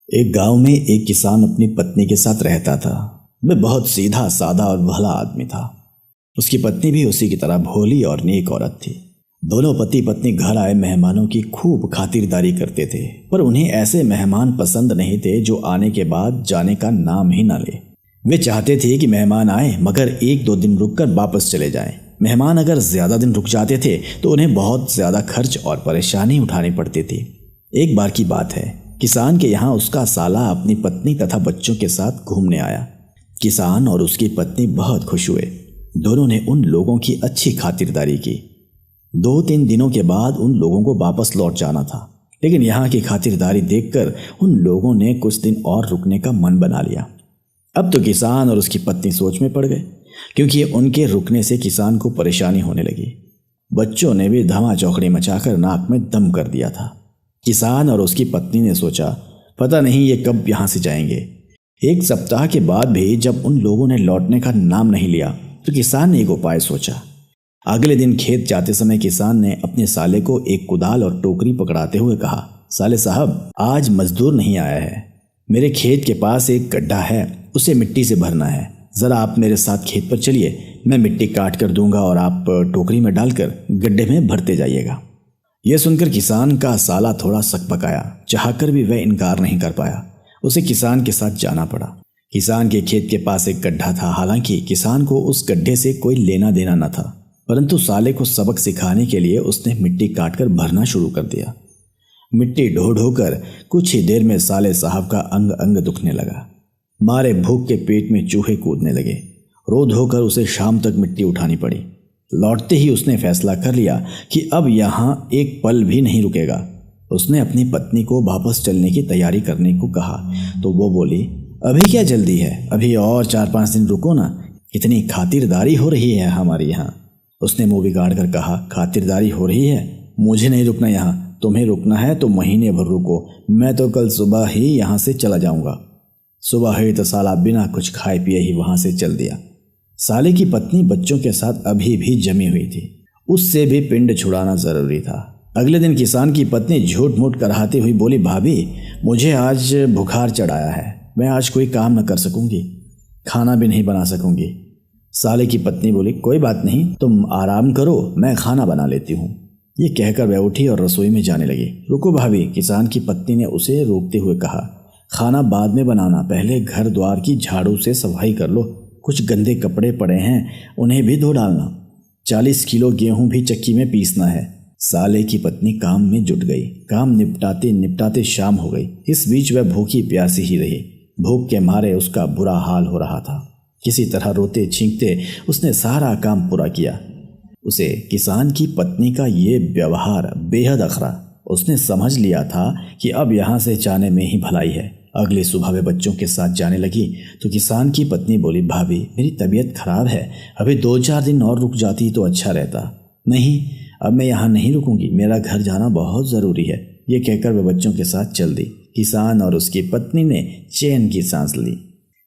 एक गांव में एक किसान अपनी पत्नी के साथ रहता था। वह बहुत सीधा साधा और भला आदमी था। उसकी पत्नी भी उसी की तरह भोली और नेक औरत थी। दोनों पति पत्नी घर आए मेहमानों की खूब खातिरदारी करते थे, पर उन्हें ऐसे मेहमान पसंद नहीं थे जो आने के बाद जाने का नाम ही ना ले। वे चाहते थे कि मेहमान आए मगर 1-2 दिन रुककर वापस चले जाएं। मेहमान अगर ज्यादा दिन रुक जाते थे तो उन्हें बहुत ज्यादा खर्च और परेशानी उठानी पड़ती थी। एक बार की बात है, किसान के यहाँ उसका साला अपनी पत्नी तथा बच्चों के साथ घूमने आया। किसान और उसकी पत्नी बहुत खुश हुए। दोनों ने उन लोगों की अच्छी खातिरदारी की। 2-3 दिनों के बाद उन लोगों को वापस लौट जाना था, लेकिन यहाँ की खातिरदारी देखकर उन लोगों ने कुछ दिन और रुकने का मन बना लिया। अब तो किसान और उसकी पत्नी सोच में पड़ गए, क्योंकि उनके रुकने से किसान को परेशानी होने लगी। बच्चों ने भी धमा चौकड़ी मचाकर नाक में दम कर दिया था। किसान और उसकी पत्नी ने सोचा, पता नहीं ये कब यहाँ से जाएंगे। 1 सप्ताह के बाद भी जब उन लोगों ने लौटने का नाम नहीं लिया तो किसान ने एक उपाय सोचा। अगले दिन खेत जाते समय किसान ने अपने साले को एक कुदाल और टोकरी पकड़ाते हुए कहा, साले साहब, आज मजदूर नहीं आया है। मेरे खेत के पास एक गड्ढा है, उसे मिट्टी से भरना है। जरा आप मेरे साथ खेत पर चलिए, मैं मिट्टी काट कर दूंगा और आप टोकरी में डालकर गड्ढे में भरते जाइएगा। यह सुनकर किसान का साला थोड़ा सकपकाया, चाहकर भी वह इनकार नहीं कर पाया। उसे किसान के साथ जाना पड़ा। किसान के खेत के पास एक गड्ढा था। हालांकि किसान को उस गड्ढे से कोई लेना देना न था, परंतु साले को सबक सिखाने के लिए उसने मिट्टी काटकर भरना शुरू कर दिया। मिट्टी ढो ढो कर कुछ ही देर में साले साहब का अंग अंग दुखने लगा। मारे भूख के पेट में चूहे कूदने लगे। रो धोकर उसे शाम तक मिट्टी उठानी पड़ी। लौटते ही उसने फैसला कर लिया कि अब यहाँ एक पल भी नहीं रुकेगा। उसने अपनी पत्नी को वापस चलने की तैयारी करने को कहा तो वो बोली, अभी क्या जल्दी है, अभी और 4-5 दिन रुको ना, इतनी खातिरदारी हो रही है हमारे यहाँ। उसने मुंह बिगाड़ कर कहा, खातिरदारी हो रही है? मुझे नहीं रुकना यहाँ, तुम्हें रुकना है तो महीने भर रुको, मैं तो कल सुबह ही यहाँ से चला जाऊँगा। सुबह हुई तो साला बिना कुछ खाए पिए ही वहाँ से चल दिया। साले की पत्नी बच्चों के साथ अभी भी जमी हुई थी। उससे भी पिंड छुड़ाना जरूरी था। अगले दिन किसान की पत्नी झूठ मूठ कराती हुई बोली, भाभी, मुझे आज बुखार चढ़ाया है, मैं आज कोई काम न कर सकूंगी, खाना भी नहीं बना सकूंगी। साले की पत्नी बोली, कोई बात नहीं, तुम आराम करो, मैं खाना बना लेती हूँ। ये कहकर वह उठी और रसोई में जाने लगी। रुको भाभी, किसान की पत्नी ने उसे रोकते हुए कहा, खाना बाद में बनाना, पहले घर द्वार की झाड़ू से सफाई कर लो। कुछ गंदे कपड़े पड़े हैं, उन्हें भी धो डालना। 40 किलो गेहूं भी चक्की में पीसना है। साले की पत्नी काम में जुट गई। काम निपटाते निपटाते शाम हो गई। इस बीच वह भूखी प्यासी ही रही। भूख के मारे उसका बुरा हाल हो रहा था। किसी तरह रोते छींकते उसने सारा काम पूरा किया। उसे किसान की पत्नी का ये व्यवहार बेहद अखरा। उसने समझ लिया था कि अब यहाँ से जाने में ही भलाई है। अगली सुबह वे बच्चों के साथ जाने लगी तो किसान की पत्नी बोली, भाभी, मेरी तबीयत खराब है, अभी 2-4 दिन और रुक जाती तो अच्छा रहता। नहीं, अब मैं यहाँ नहीं रुकूंगी, मेरा घर जाना बहुत ज़रूरी है। ये कहकर वे बच्चों के साथ चल दी। किसान और उसकी पत्नी ने चैन की सांस ली।